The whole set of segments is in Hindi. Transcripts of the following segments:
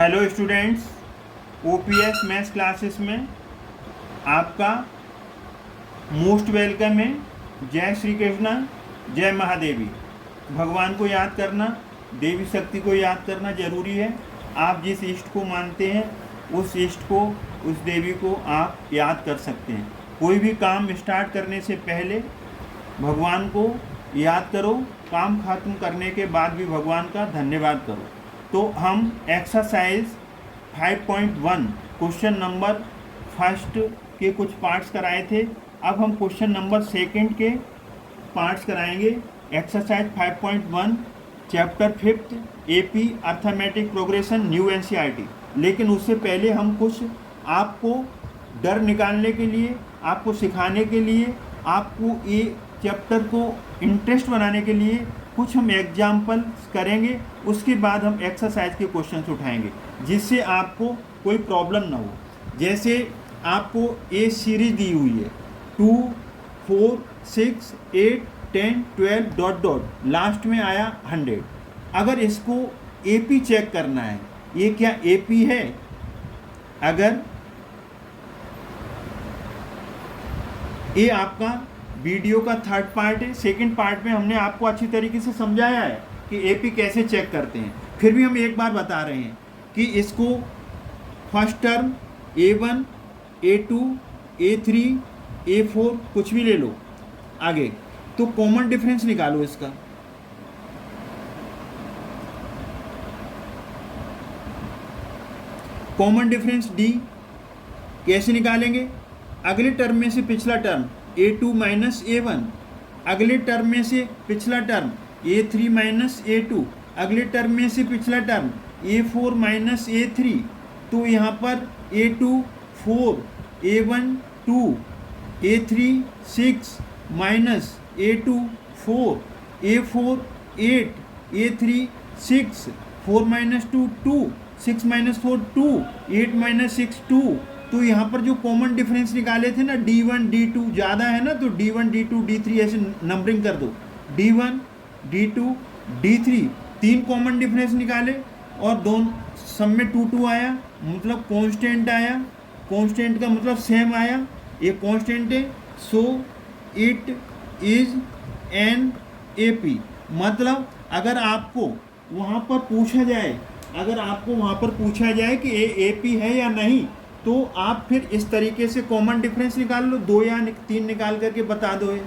Hello students, OPS maths classes में आपका मोस्ट वेलकम है। जय श्री कृष्णा, जय महादेवी। भगवान को याद करना, देवी शक्ति को याद करना जरूरी है। आप जिस इष्ट को मानते हैं उस इष्ट को, उस देवी को आप याद कर सकते हैं। कोई भी काम स्टार्ट करने से पहले भगवान को याद करो, काम खत्म करने के बाद भी भगवान का धन्यवाद करो। तो हम एक्सरसाइज 5.1 क्वेश्चन नंबर फर्स्ट के कुछ पार्ट्स कराए थे। अब हम क्वेश्चन नंबर सेकंड के पार्ट्स कराएंगे। Exercise 5.1 chapter 5 AP arithmetic progression new NCERT. लेकिन उससे पहले हम कुछ आपको डर निकालने के लिए, आपको सिखाने के लिए, आपको ये चैप्टर को इंटरेस्ट बनाने के लिए कुछ हम एग्जाम्पल करेंगे। उसके बाद हम एक्सरसाइज के क्वेश्चंस उठाएंगे जिससे आपको कोई प्रॉब्लम ना हो। जैसे आपको ए सीरीज दी हुई है 2, 4, 6, 8, 10, 12 डॉट डॉट, लास्ट में आया 100। अगर इसको एपी चेक करना है, ये क्या एपी है? अगर ये आपका वीडियो का थर्ड पार्ट है। सेकंड पार्ट में हमने आपको अच्छी तरीके से समझाया है कि एपी कैसे चेक करते हैं। फिर भी हम एक बार बता रहे हैं कि इसको first term A1, A2, A3, A4 कुछ भी ले लो आगे, तो कॉमन डिफरेंस निकालो इसका। कॉमन डिफरेंस D कैसे निकालेंगे? अगले टर्म में से पिछला टर्म A2 माइनस A1, अगले टर्म में से पिछला टर्म A3 माइनस A2, अगले टर्म में से पिछला टर्म A4 माइनस A3। तो यहाँ पर A2 4, A1 2, A3 6 minus A2 4, A4 8, A3 6, 4 minus 2 2, 6 minus 4 2, 8 minus 6 2। तो यहाँ पर जो कॉमन डिफरेंस निकाले थे ना, D1 D2 ज़्यादा है ना, तो D1 D2 D3 ऐसे नंबरिंग कर दो। D1 D2 D3 तीन कॉमन डिफरेंस निकाले और दोनों सब में 2 2 आया, मतलब कांस्टेंट आया। कांस्टेंट का मतलब सेम आया, ये कांस्टेंट है, so it is an AP. मतलब अगर आपको वहाँ पर पूछा जाए, कि ये एपी है या नहीं, तो आप फिर इस तरीके से कॉमन डिफरेंस निकाल लो, 2 या 3 निकाल करके बता दो।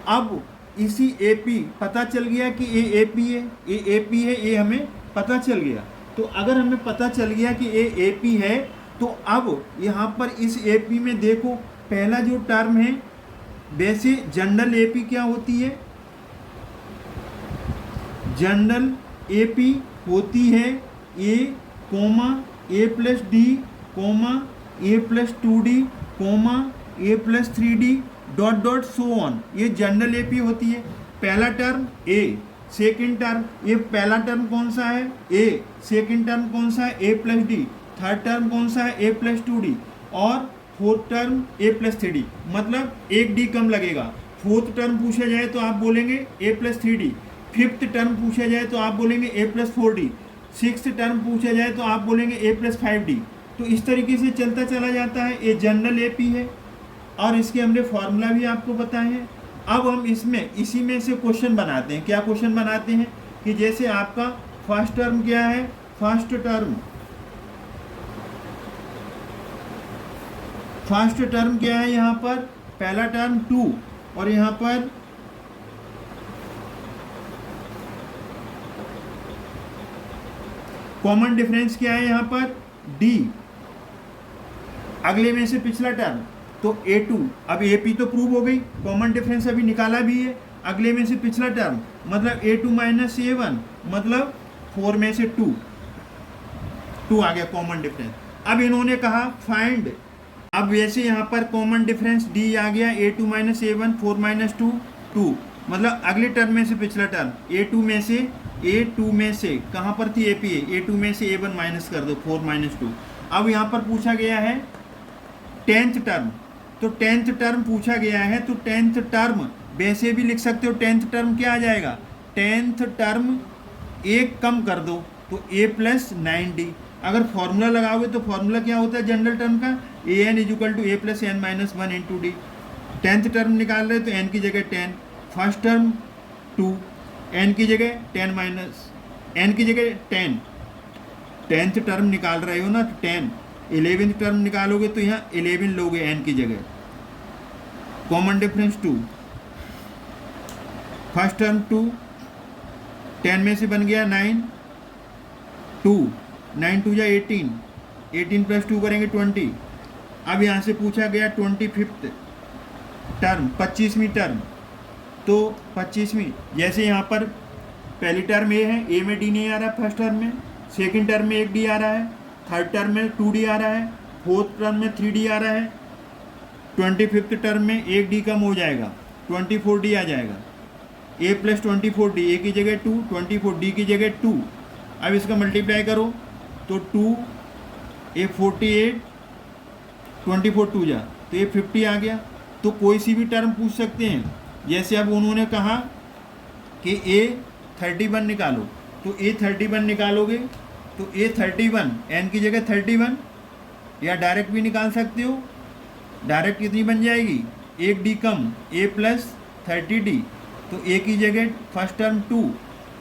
अब इसी एपी पता चल गया कि ये एपी है, ये हमें पता चल गया। तो अगर हमें पता चल गया कि ये एपी है, तो अब यहाँ पर इस एपी में देखो, पहला जो टर्म है, वैसे जनरल एपी क्या होती है? जनरल एपी होती है A comma A plus D comma A plus 2D comma A plus 3D dot dot so on. ये जनरल एपी होती है। पहला टर्म ए, सेकंड टर्म, ये पहला टर्म कौन सा है? ए। सेकंड टर्म कौन सा है? A plus D. Third term कौन सा है? A plus 2D। और फोर्थ टर्म ए प्लस 3D, मतलब एक डी कम लगेगा। फोर्थ टर्म पूछा जाए तो आप बोलेंगे ए प्लस 3D। फिफ्थ टर्म पूछा जाए तो आप बोलेंगे ए प्लस 4D। सिक्स्थ टर्म पूछा जाए तो आप बोलेंगे ए प्लस 5D। तो इस तरीके से चलता चला जाता है। ये जनरल एपी है और इसके हमने फॉर्मूला भी आपको बताए हैं। अब हम इसी में से क्वेश्चन बनाते हैं। क्या क्वेश्चन बनाते हैं कि जैसे आपका फर्स्ट टर्म क्या है? फर्स्ट टर्म क्या है? यहाँ पर पहला टर्म 2 और यहाँ पर कॉमन डिफरेंस क्या है? यहाँ पर D। अगले में से पिछला टर्म तो A2। अब AP तो प्रूव हो गई, कॉमन डिफरेंस अभी निकाला भी है। अगले में से पिछला टर्म मतलब A2 माइनस A1, मतलब 4 में से 2 आ गया कॉमन डिफरेंस। अब इन्होंने कहा फाइंड। अब वैसे यहाँ पर कॉमन डिफरेंस D आ गया, A2 माइनस A1, 4 माइनस 2 2, मतलब अगले टर्म में से पिछला टर्म A2 में से कहाँ पर थी? AP है, A2 में से A1 माइनस कर दो, 4 माइनस 2। अब यहाँ पर पूछा गया है 10th टर्म, तो 10th टर्म पूछा गया है, तो 10th टर्म वैसे भी लिख सकते हो। 10th टर्म क्या आ जाएगा? 10th टर्म एक कम कर दो तो a प्लस 9d, अगर फॉर्मूला लगाओगे तो फॉर्मूला क्या होता है जनरल टर्म का, A N is to A plus N minus one into D. 10th term निकाल रहे तो एन की जगह 10, फर्स्ट टर्म 2, एन की जगह 10 माइनस एन की जगह 10, 10th टर्म निकाल रहे हो ना तो 10, 11th टर्म निकालोगे तो यहाँ 11 लोगे एन की जगह, कॉमन डिफरेंस 2, फर्स्ट टर्म 2, 10 में से बन गया 9, 2, 9 2 जा 18, 18 प्लस 2 करेंगे 20। अब यहाँ से पूछा गया 25th टर्म, 25वीं टर्म, तो 25वीं, जैसे यहाँ पर पहली टर्म ए है, ए में डी नहीं आ रहा फर्स्ट टर्म में, सेकंड टर्म में एक डी आ रहा है, थर्ड टर्म में 2d आ रहा है, फोर्थ टर्म में 3d आ रहा है, 25th टर्म में एक डी कम हो जाएगा, 24d आ जाएगा, a प्लस 24d, ए की जगह 2, 24d की जगह 2। अब इसका मल्टीप्लाई करो तो 2 a 48, 24 2 जा तो ये 50 आ गया। तो कोई सी भी टर्म पूछ सकते हैं, जैसे अब उन्होंने कहा कि a 31 निकालो, तो a 31 निकालोगे तो a 31 n की जगह 31, या डायरेक्ट भी निकाल सकते हो। डायरेक्ट कितनी बन जाएगी, एक D come, a plus 30d, तो a की जगह फर्स्ट टर्म 2,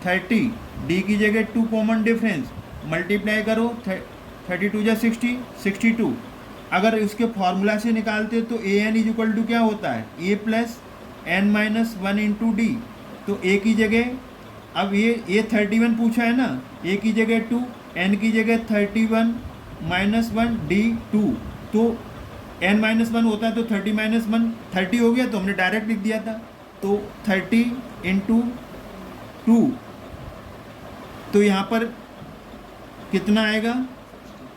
30, d की जगह 2 कॉमन डिफरेंस, मल्टीप्लाई करो 32 जा 60, 62। अगर इसके फॉर्मूला से निकालते हो तो A N is equal to क्या होता है, A plus N minus one into D. तो ए की जगह, अब ये 31 पूछा है ना, ए की जगह 2, एन की जगह 31 माइनस 1 डी 2, तो एन माइनस 1 होता है तो 30 माइनस 1 30 हो गया, तो हमने डायरेक्ट लिख दिया था। तो 30 इंटू 2, तो यहाँ पर कितना आएगा,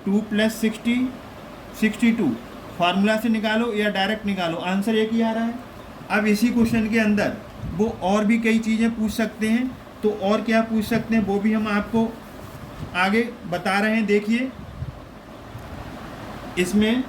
2 प्लस 60 62। फार्मूला से निकालो या डायरेक्ट निकालो, आंसर एक ही आ रहा है। अब इसी क्वेश्चन के अंदर वो और भी कई चीज़ें पूछ सकते हैं, तो और क्या पूछ सकते हैं वो भी हम आपको आगे बता रहे हैं। देखिए इसमें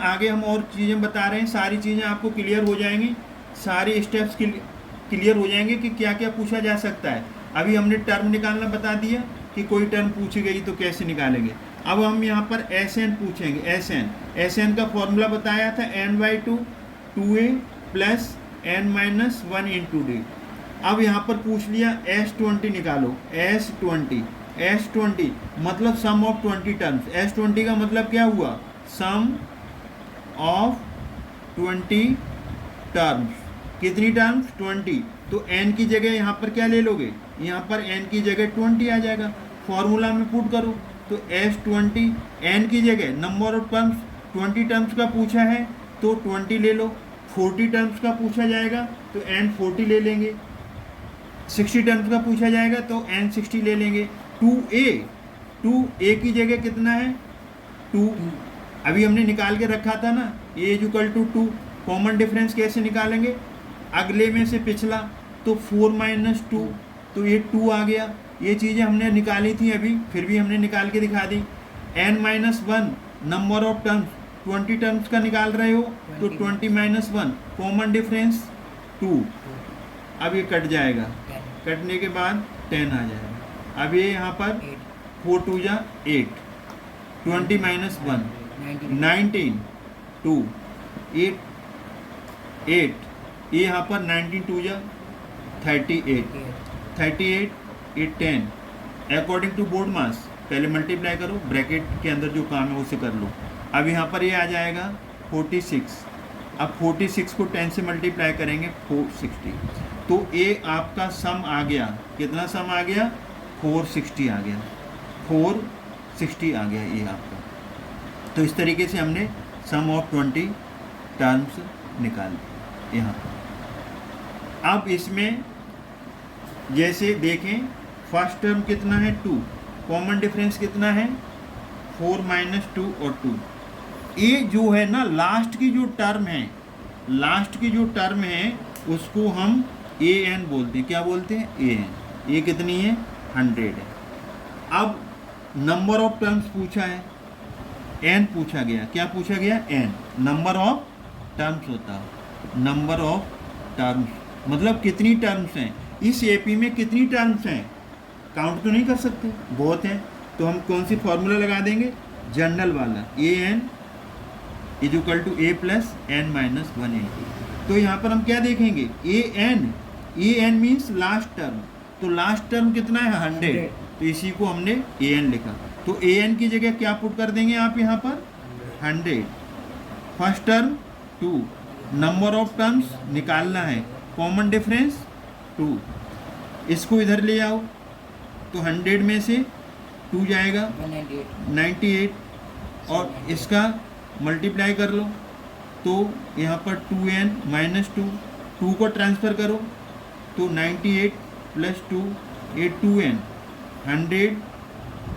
आगे हम और चीज़ें बता रहे हैं, सारी चीज़ें आपको क्लियर हो जाएंगी, सारे स्टेप्स क्लियर हो जाएंगे कि क्या क्या पूछा जा सकता है। अभी हमने टर्म निकालना बता दिया कि कोई टर्म पूछी गई तो कैसे निकालेंगे। अब हम यहाँ पर एस एन पूछेंगे, एस एन का फॉर्मूला बताया था n/2 2a plus n minus 1 into D. अब यहाँ पर पूछ लिया S20 निकालो, S20 मतलब सम ऑफ 20 टर्म्स। S20 का मतलब क्या हुआ, सम ऑफ 20 टर्म्स। कितनी टर्म्स, 20। तो n की जगह यहाँ पर क्या ले लोगे, यहाँ पर n की जगह 20 आ जाएगा, फॉर्मूला में पुट करो तो S20, n की जगह नंबर ऑफ टर्म्स, 20 टर्म्स का पूछा है तो 20 ले लो, 40 टर्म्स का पूछा जाएगा तो n 40 ले लेंगे, 60 टर्म्स का पूछा जाएगा तो n 60 ले लेंगे। 2a की जगह कितना है, 2, अभी हमने निकाल के रखा था ना, a is equal to 2। Common difference कैसे निकालेंगे, अगले में से पिछला, तो 4 माइनस 2, तो ये 2 आ गया। ये चीज़ें हमने निकाली थी अभी, फिर भी हमने निकाल के दिखा दी। n minus 1 number of terms, 20 terms का निकाल रहे हो तो 20 माइनस 1, कॉमन डिफरेंस 2। अब ये कट जाएगा, कटने के बाद 10 आ जाएगा। अब ये यहाँ पर 4 2 जा 8, 20 माइनस 1 19, 2 8, ये यहाँ पर 19 2 जा 38, ये 10 अकॉर्डिंग टू बोर्ड मास। पहले मल्टीप्लाई करो, ब्रैकेट के अंदर जो काम है उसे कर लो। अब यहाँ पर ये आ जाएगा 46। अब 46 को 10 से मल्टीप्लाई करेंगे 460, तो ये आपका सम आ गया, कितना सम आ गया, 460 आ गया, 460 आ गया ये आपका। तो इस तरीके से हमने सम ऑफ 20 टर्म्स निकाल यहाँ पर। अब इसमें जैसे देखें, फर्स्ट टर्म कितना है 2, कॉमन डिफरेंस कितना है 4 माइनस 2 और 2। ये जो है ना लास्ट की जो टर्म है, लास्ट की जो टर्म है उसको हम ए एन बोलते हैं। क्या बोलते हैं, ए एन। ये कितनी है, 100 है। अब नंबर ऑफ टर्म्स पूछा है, एन पूछा गया। क्या पूछा गया, एन नंबर ऑफ टर्म्स होता है। नंबर ऑफ टर्म्स मतलब कितनी टर्म्स हैं, इस एपी में कितनी टर्म्स हैं, काउंट तो नहीं कर सकते, बहुत हैं, तो हम कौन सी फॉर्मूला लगा देंगे, जनरल वाला, A N is equal to A plus N minus 1 तो यहाँ पर हम क्या देखेंगे, A N means last term, तो लास्ट टर्म कितना है 100, तो इसी को हमने ए एन लिखा, तो ए एन की जगह क्या पुट कर देंगे आप यहाँ पर 100, first term 2, number of terms निकालना है, कॉमन डिफरेंस 2, इसको इधर ले आओ तो 100 में से 2 जाएगा 98 और इसका मल्टीप्लाई कर लो तो यहाँ पर 2n माइनस 2 को ट्रांसफ़र करो तो 98 प्लस 2 ये 2n 100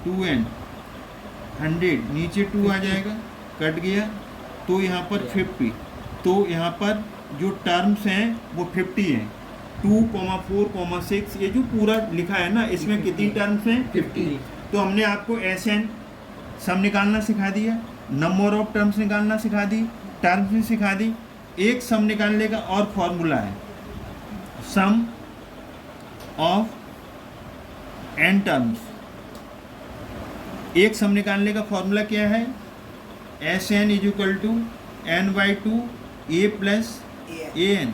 2n 100 नीचे 2 आ जाएगा, कट गया, तो यहाँ पर 50, तो यहाँ पर जो टर्म्स हैं वो 50 हैं, 2,4,6 ये जो पूरा लिखा है ना, इसमें कितनी टर्म्स हैं 50, तो हमने आपको SN सम निकालना सिखा दिया, नंबर ऑफ टर्म्स निकालना सिखा दी, टर्म्स भी सिखा दी, एक सम निकालने का और फॉर्मूला है, सम ऑफ n टर्म्स, एक सम निकालने का फॉर्मूला क्या है, SN is equal to n/2 a plus an,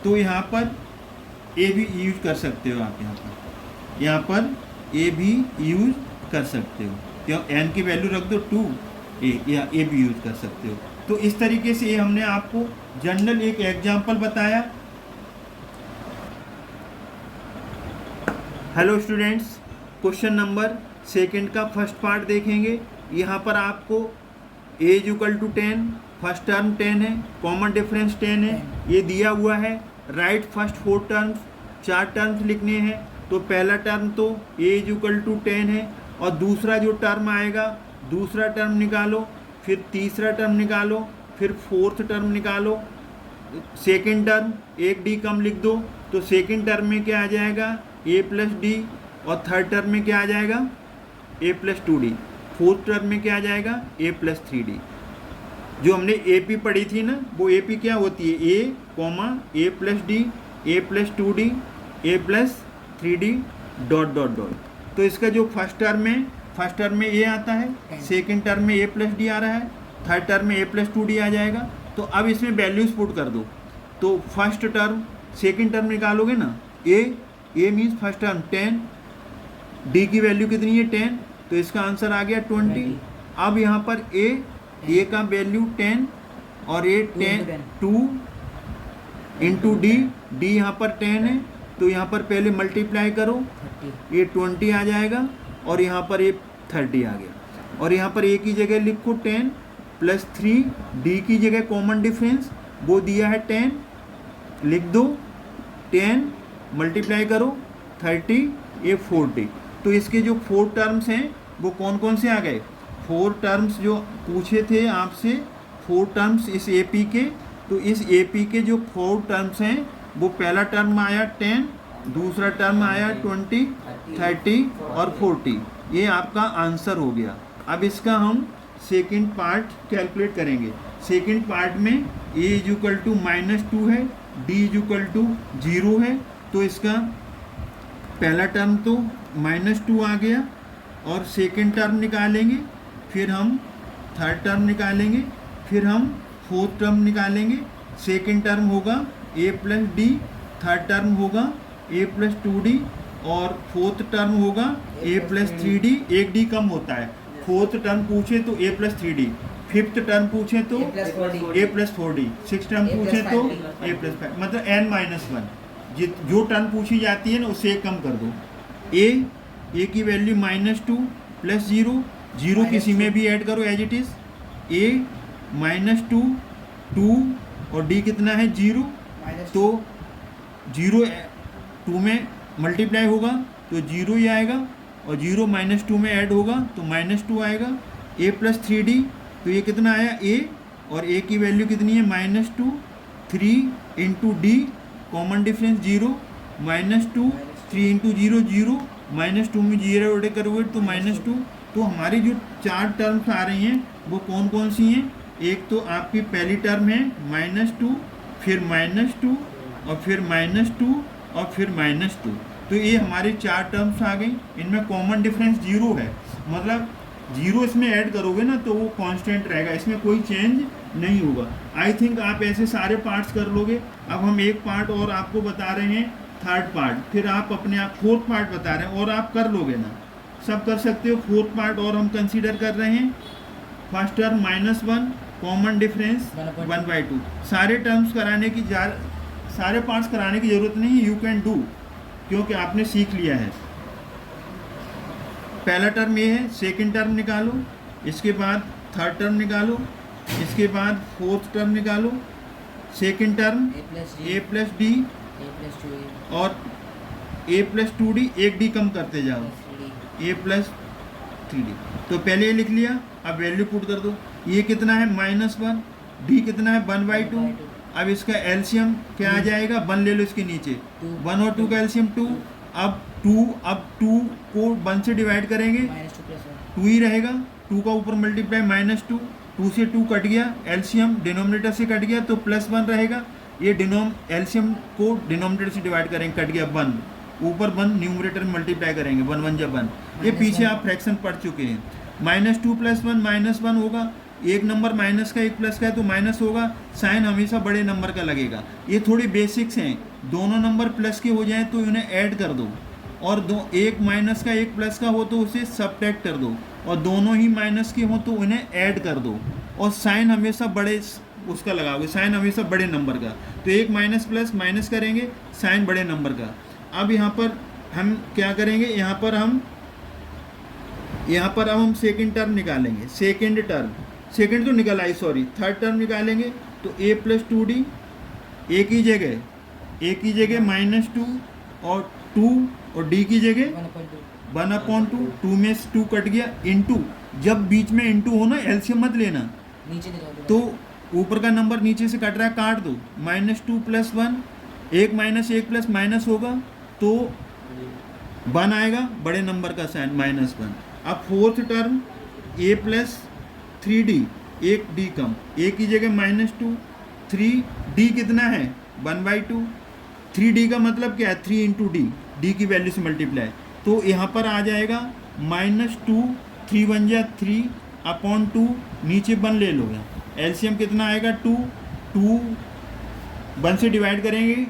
तो यहाँ पर a भी यूज कर सकते हो आप, यहाँ पर a भी यूज कर सकते हो, क्यों n की वैल्यू रख दो 2 या a भी यूज कर सकते हो। तो इस तरीके से ये हमने आपको जनरल एक एग्जाम्पल बताया। हेलो स्टूडेंट्स, क्वेश्चन नंबर 2 का फर्स्ट पार्ट देखेंगे। यहाँ पर आपको a is equal to 10, first term 10 है, कॉमन डिफरेंस 10 है, ये दिया हुआ है, राइट फर्स्ट 4 टर्म्स, 4 टर्म्स लिखने हैं, तो पहला टर्म तो a इज इक्वल टू 10 है और दूसरा जो टर्म आएगा, दूसरा टर्म निकालो, फिर तीसरा टर्म निकालो, फिर फोर्थ टर्म निकालो, सेकेंड टर्म एक डी कम लिख दो, तो सेकेंड टर्म में क्या आ जाएगा a प्लस डी और थर्ड टर्म में क्या आ जाएगा a plus 2d, fourth term में क्या आ जाएगा a प्लस 3d। जो हमने AP पढ़ी थी ना, वो AP क्या होती है, a plus D, a plus 2d, a plus 3d dot dot dot. तो इसका जो फर्स्ट टर्म में a आता है, सेकेंड टर्म में a प्लस डी आ रहा है, थर्ड टर्म में a प्लस 2d आ जाएगा। तो अब इसमें वैल्यूज पुट कर दो, तो फर्स्ट टर्म सेकेंड टर्म निकालोगे ना, a means first term 10, d की वैल्यू कितनी है 10, तो इसका आंसर आ गया 20। अब यहाँ पर a का वैल्यू 10 और a 2 इंटू डी यहाँ पर 10 है, तो यहाँ पर पहले मल्टीप्लाई करो, ये 20 आ जाएगा और यहाँ पर ये 30 आ गया, और यहाँ पर a की जगह लिखो 10 प्लस 3, d की जगह कॉमन डिफरेंस वो दिया है 10, लिख दो 10 मल्टीप्लाई करो 30, ये 40। तो इसके जो 4 टर्म्स हैं वो कौन कौन से आ गए, 4 टर्म्स जो पूछे थे आपसे, 4 टर्म्स इस AP के, तो इस AP के जो 4 टर्म्स हैं वो पहला टर्म आया 10, दूसरा टर्म आया 20, 30 और 40, ये आपका आंसर हो गया। अब इसका हम सेकंड पार्ट कैलकुलेट करेंगे। सेकंड पार्ट में a इज इक्वल टू -2 है, d इज इक्वल टू 0 है, तो इसका पहला टर्म तो -2 आ गया और सेकंड टर्म निकालेंगे, फिर हम थर्ड टर्म निकालेंगे, फिर हम फोर्थ टर्म निकालेंगे। सेकंड टर्म होगा a plus D, third term होगा a प्लस 2d और फोर्थ टर्म होगा a प्लस 3d, एक d कम होता है। फोर्थ टर्म पूछे तो a plus 3d, fifth term पूछे तो a plus 4d, six term पूछे तो a प्लस 5, मतलब n-1 जो टर्म पूछी जाती है ना उससे एक कम कर दो। a की वैल्यू -2 प्लस 0 किसी में भी ऐड करो एज इट इज़, a -2 2 और d कितना है 0, तो 0 2 में मल्टीप्लाई होगा तो 0 ही आएगा और 0 -2 में ऐड होगा तो -2 आएगा। a प्लस 3d, तो ये कितना आया a, और a की वैल्यू कितनी है -2, 3 into D common difference 0, -2 3 into 0 0, -2 में 0 ऐड करोगे तो -2। तो हमारी जो 4 टर्म्स आ रही हैं वो कौन कौन सी हैं, एक तो आपकी पहली टर्म है -2, फिर -2 और फिर -2 और फिर -2, तो ये हमारे 4 टर्म्स आ गई, इनमें कॉमन डिफरेंस 0 है, मतलब 0 इसमें ऐड करोगे ना तो वो कांस्टेंट रहेगा, इसमें कोई चेंज नहीं होगा। आई थिंक आप ऐसे सारे पार्ट्स कर लोगे। अब हम एक पार्ट और आपको बता रहे हैं, थर्ड पार्ट, फिर आप अपने आप फोर्थ पार्ट बता रहे हैं और आप कर लोगे ना, सब कर सकते हो। फोर्थ पार्ट और हम कंसीडर कर रहे हैं, फर्स्ट टर्म -1, कॉमन डिफरेंस 1/2। सारे टर्म्स कराने की सारे पार्ट्स कराने की जरूरत नहीं है, यू कैन डू, क्योंकि आपने सीख लिया है। पहला टर्म ये है, सेकंड टर्म निकालो, इसके बाद थर्ड टर्म निकालो, इसके बाद फोर्थ टर्म निकालो। सेकंड टर्म a+d और a+2d, एक d कम करते जाओ, a+3d। तो पहले ये लिख लिया, अब वैल्यू पुट कर दो। ये कितना है -1, d कितना है 1/2। अब इसका एलसीएम क्या आ जाएगा, 1 ले लो इसके नीचे, 1 और 2 का एलसीएम 2। अब 2 को 1 से डिवाइड करेंगे, 2 ही रहेगा, 2 का ऊपर मल्टीप्लाई -2, 2 से 2 कट गया, एलसीएम डिनोमिनेटर से कट गया तो +1 रहेगा। ये एलसीएम को डिनोमिनेटर से डिवाइड करेंगे, कट गया 1, ऊपर 1 न्यूमरेटर में मल्टीप्लाई करेंगे, 1 1 जब 1। ये पीछे आप फ्रैक्शन पढ़ चुके हैं। -2 + 1 -1 होगा, एक नंबर माइनस का एक प्लस का है तो माइनस होगा, साइन हमेशा बड़े नंबर का लगेगा। ये थोड़ी बेसिक्स हैं, दोनों नंबर प्लस के हो जाएं तो इन्हें ऐड कर दो, और एक माइनस का एक प्लस का हो तो उसे सब्ट्रैक्ट कर दो, और दोनों ही माइनस के हो तो उन्हें ऐड कर दो, और साइन हमेशा बड़े उसका लगाओगे, साइन हमेशा बड़े नंबर का। तो एक माइनस प्लस माइनस करेंगे, साइन बड़े नंबर का। अब यहाँ पर हम क्या करेंगे, यहाँ पर अब हम सेकंड टर्म निकालेंगे। सेकंड तो निकल आई, सॉरी, थर्ड टर्म निकालेंगे। तो a+2d, एक ही जगह -2 और 2 और d की जगह 1/2, 2 में से 2 कट गया, इनटू, जब बीच में इनटू हो ना एलसीएम मत लेना, तो ऊपर का नंबर नीचे से कट रहा है, काट दो, -2 + 1, एक माइनस एक प्लस माइनस होगा तो 1 आएगा, बड़े नंबर का साइन -1। अब फोर्थ टर्म a+3d, एक d कम, a की जगह -2, 3d कितना है 1/2, 3d का मतलब क्या है 3 × d, d की वैल्यू से मल्टीप्लाई, तो यहाँ पर आ जाएगा -2, 3 × 1 = 3/2, नीचे 1 ले लो, यहाँ एलसीएम कितना आएगा 2 1 से डिवाइड करेंगे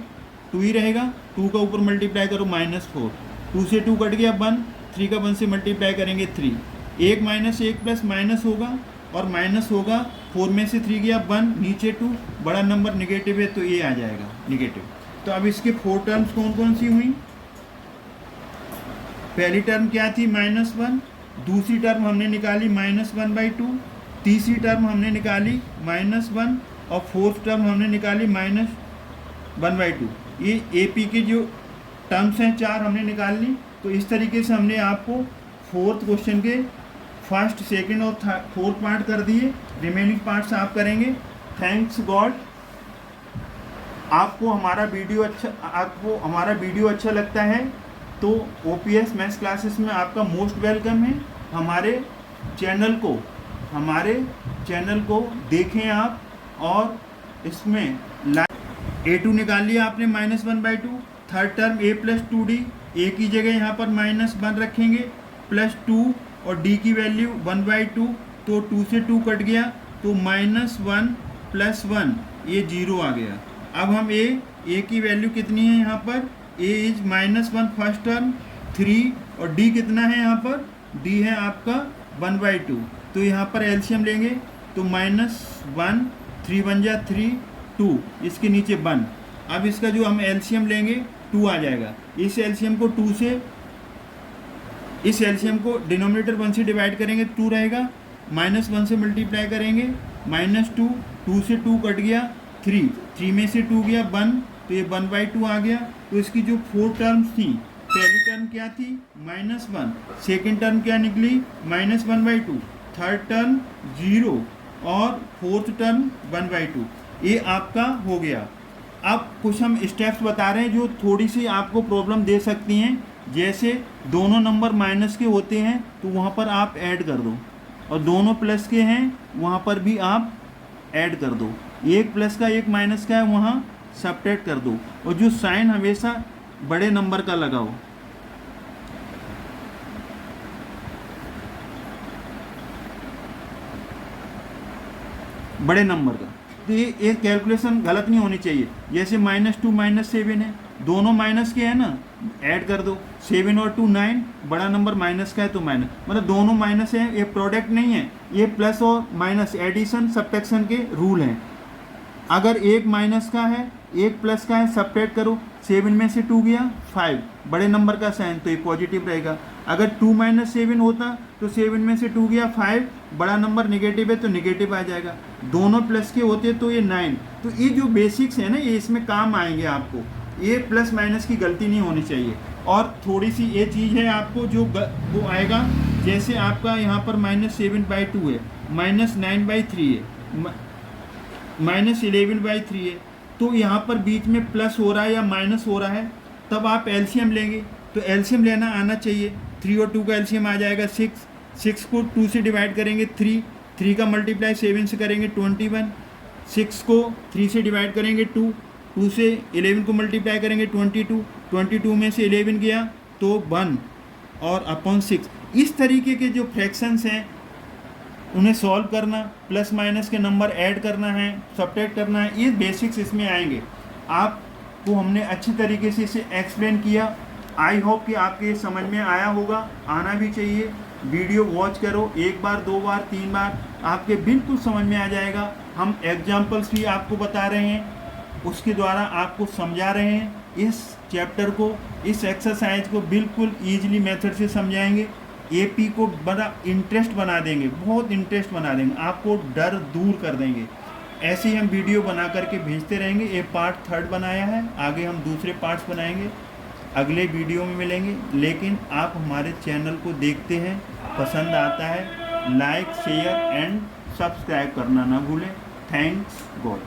2 ही रहेगा, 2 का ऊपर मल्टीप्लाई करो -4, 2 से 2 कट गया 1, 3 का 1 से मल्टीप्लाई करेंगे 3, एक माइनस एक प्लस माइनस होगा, और माइनस होगा 4 में से 3 गया 1, नीचे 2, बड़ा नंबर निगेटिव है तो ये आ जाएगा निगेटिव। तो अब इसके 4 टर्म्स कौन कौन सी हुई, पहली टर्म क्या थी -1, दूसरी टर्म हमने निकाली -1/2, तीसरी टर्म हमने निकाली -1, और फोर्थ टर्म हमने निकाली -1/2। ये एपी के जो टर्म्स हैं 4 हमने निकाल ली। तो इस तरीके से हमने आपको फोर्थ क्वेश्चन के फर्स्ट, सेकंड और फोर्थ पार्ट कर दिए, रिमेनिंग पार्ट्स आप करेंगे। Thanks God. आपको हमारा वीडियो अच्छा लगता है तो ओपीएस मैथ्स क्लासेस में आपका मोस्ट वेलकम है। हमारे चैनल को देखें आप, और इसमें a2 निकाल लिया आपने -1/2, थर्ड टर्म a+2d, a की जगह यहाँ पर -1 रखेंगे, +2 और d की वैल्यू 1/2, तो 2 से 2 कट गया तो -1 + 1, ये 0 आ गया। अब हम a की वैल्यू कितनी है यहाँ पर, a इज -1 फर्स्ट टर्म, 3, और d कितना है यहाँ पर, d है आपका 1/2, तो यहाँ पर एलसीएम लेंगे तो -1, 3 × 1 = 3, 2, इसके नीचे 1। अब इसका जो हम एलसीएम लेंगे 2 आ जाएगा, इस एलसीएम को डिनोमिनेटर 1 से डिवाइड करेंगे 2 रहेगा, -1 से मल्टीप्लाई करेंगे -2, 2 से 2 कट गया 3 में से 2 गया 1, तो ये 1/2 आ गया। तो इसकी जो 4 टर्म्स थी, पहली टर्म क्या थी -1, सेकेंड टर्म क्या निकली -1/2, थर्ड टर्म 0, और फोर्थ टर्म 1/2, ये आपका हो गया। अब कुछ हम स्टेप्स बता रहे हैं जो थोड़ी सी आपको प्रॉब्लम दे सकती हैं, जैसे दोनों नंबर माइनस के होते हैं तो वहाँ पर आप ऐड कर दो, और दोनों प्लस के हैं वहाँ पर भी आप ऐड कर दो, एक प्लस का एक माइनस का है वहाँ सब्ट्रैक्ट कर दो, और जो साइन हमेशा बड़े नंबर का लगाओ, बड़े नंबर का। तो ये कैलकुलेशन गलत नहीं होनी चाहिए। जैसे -2 -7 है, दोनों माइनस के है ना, ऐड कर दो, 7 और 2 9, बड़ा नंबर माइनस का है तो माइनस, मतलब दोनों माइनस है, ये प्रोडक्ट नहीं है, ये प्लस और माइनस एडिशन सब्ट्रैक्शन के रूल हैं। अगर एक माइनस का है एक प्लस का है, सब्ट्रैक्ट करो, 7 में से 2 गया 5, बड़े नंबर का साइन तो ये पॉजिटिव रहेगा। अगर 2 - 7 होता तो 7 में से 2 गया 5, बड़ा नंबर नेगेटिव है तो नेगेटिव आ जाएगा। दोनों प्लस के होते तो ये 9। तो ये जो बेसिक्स है ना, ये इसमें काम आएंगे आपको। ये प्लस माइनस की गलती नहीं होनी चाहिए। और थोड़ी सी ये चीज़ है आपको जो वो आएगा, जैसे आपका यहाँ पर -7/2 है, -9/3 है, -11/3 है, तो यहाँ पर बीच में प्लस हो रहा है या माइनस हो रहा है, तब आप एलसीएम लेंगे। तो एलसीएम लेना आना चाहिए। 3 और 2 का एलसीएम आ जाएगा 6, 6 को 2 से डिवाइड करेंगे 3, 3 का मल्टीप्लाई 7 से करेंगे 21, 6 को 3 से डिवाइड करेंगे 2, 2 से 11 को मल्टीप्लाई करेंगे 22, 22 में से 11 गया तो 1 और अपॉन 6। इस तरीके के जो फ्रैक्शंस हैं उन्हें सॉल्व करना, प्लस माइनस के नंबर ऐड करना है, सब्ट्रैक्ट करना है, ये बेसिक्स इसमें आएंगे। आपको हमने अच्छी तरीके से इसे एक्सप्लेन किया। आई होप कि आपके ये समझ में आया होगा, आना भी चाहिए। वीडियो वॉच करो, 1 बार 2 बार 3 बार, आपके बिल्कुल समझ में आ जाएगा। हम एग्जाम्पल्स भी आपको बता रहे हैं, उसके द्वारा आपको समझा रहे हैं। इस चैप्टर को, इस एक्सरसाइज को बिल्कुल ईजिली मेथड से समझाएंगे। एपी को बड़ा इंटरेस्ट बना देंगे, बहुत इंटरेस्ट बना देंगे, आपको डर दूर कर देंगे। ऐसे ही हम वीडियो बना करके भेजते रहेंगे। ये पार्ट 3 बनाया है, आगे हम दूसरे पार्ट्स बनाएंगे, अगले वीडियो में मिलेंगे। लेकिन आप हमारे चैनल को देखते हैं, पसंद आता है, लाइक शेयर एंड सब्सक्राइब करना ना भूलें। Thanks God.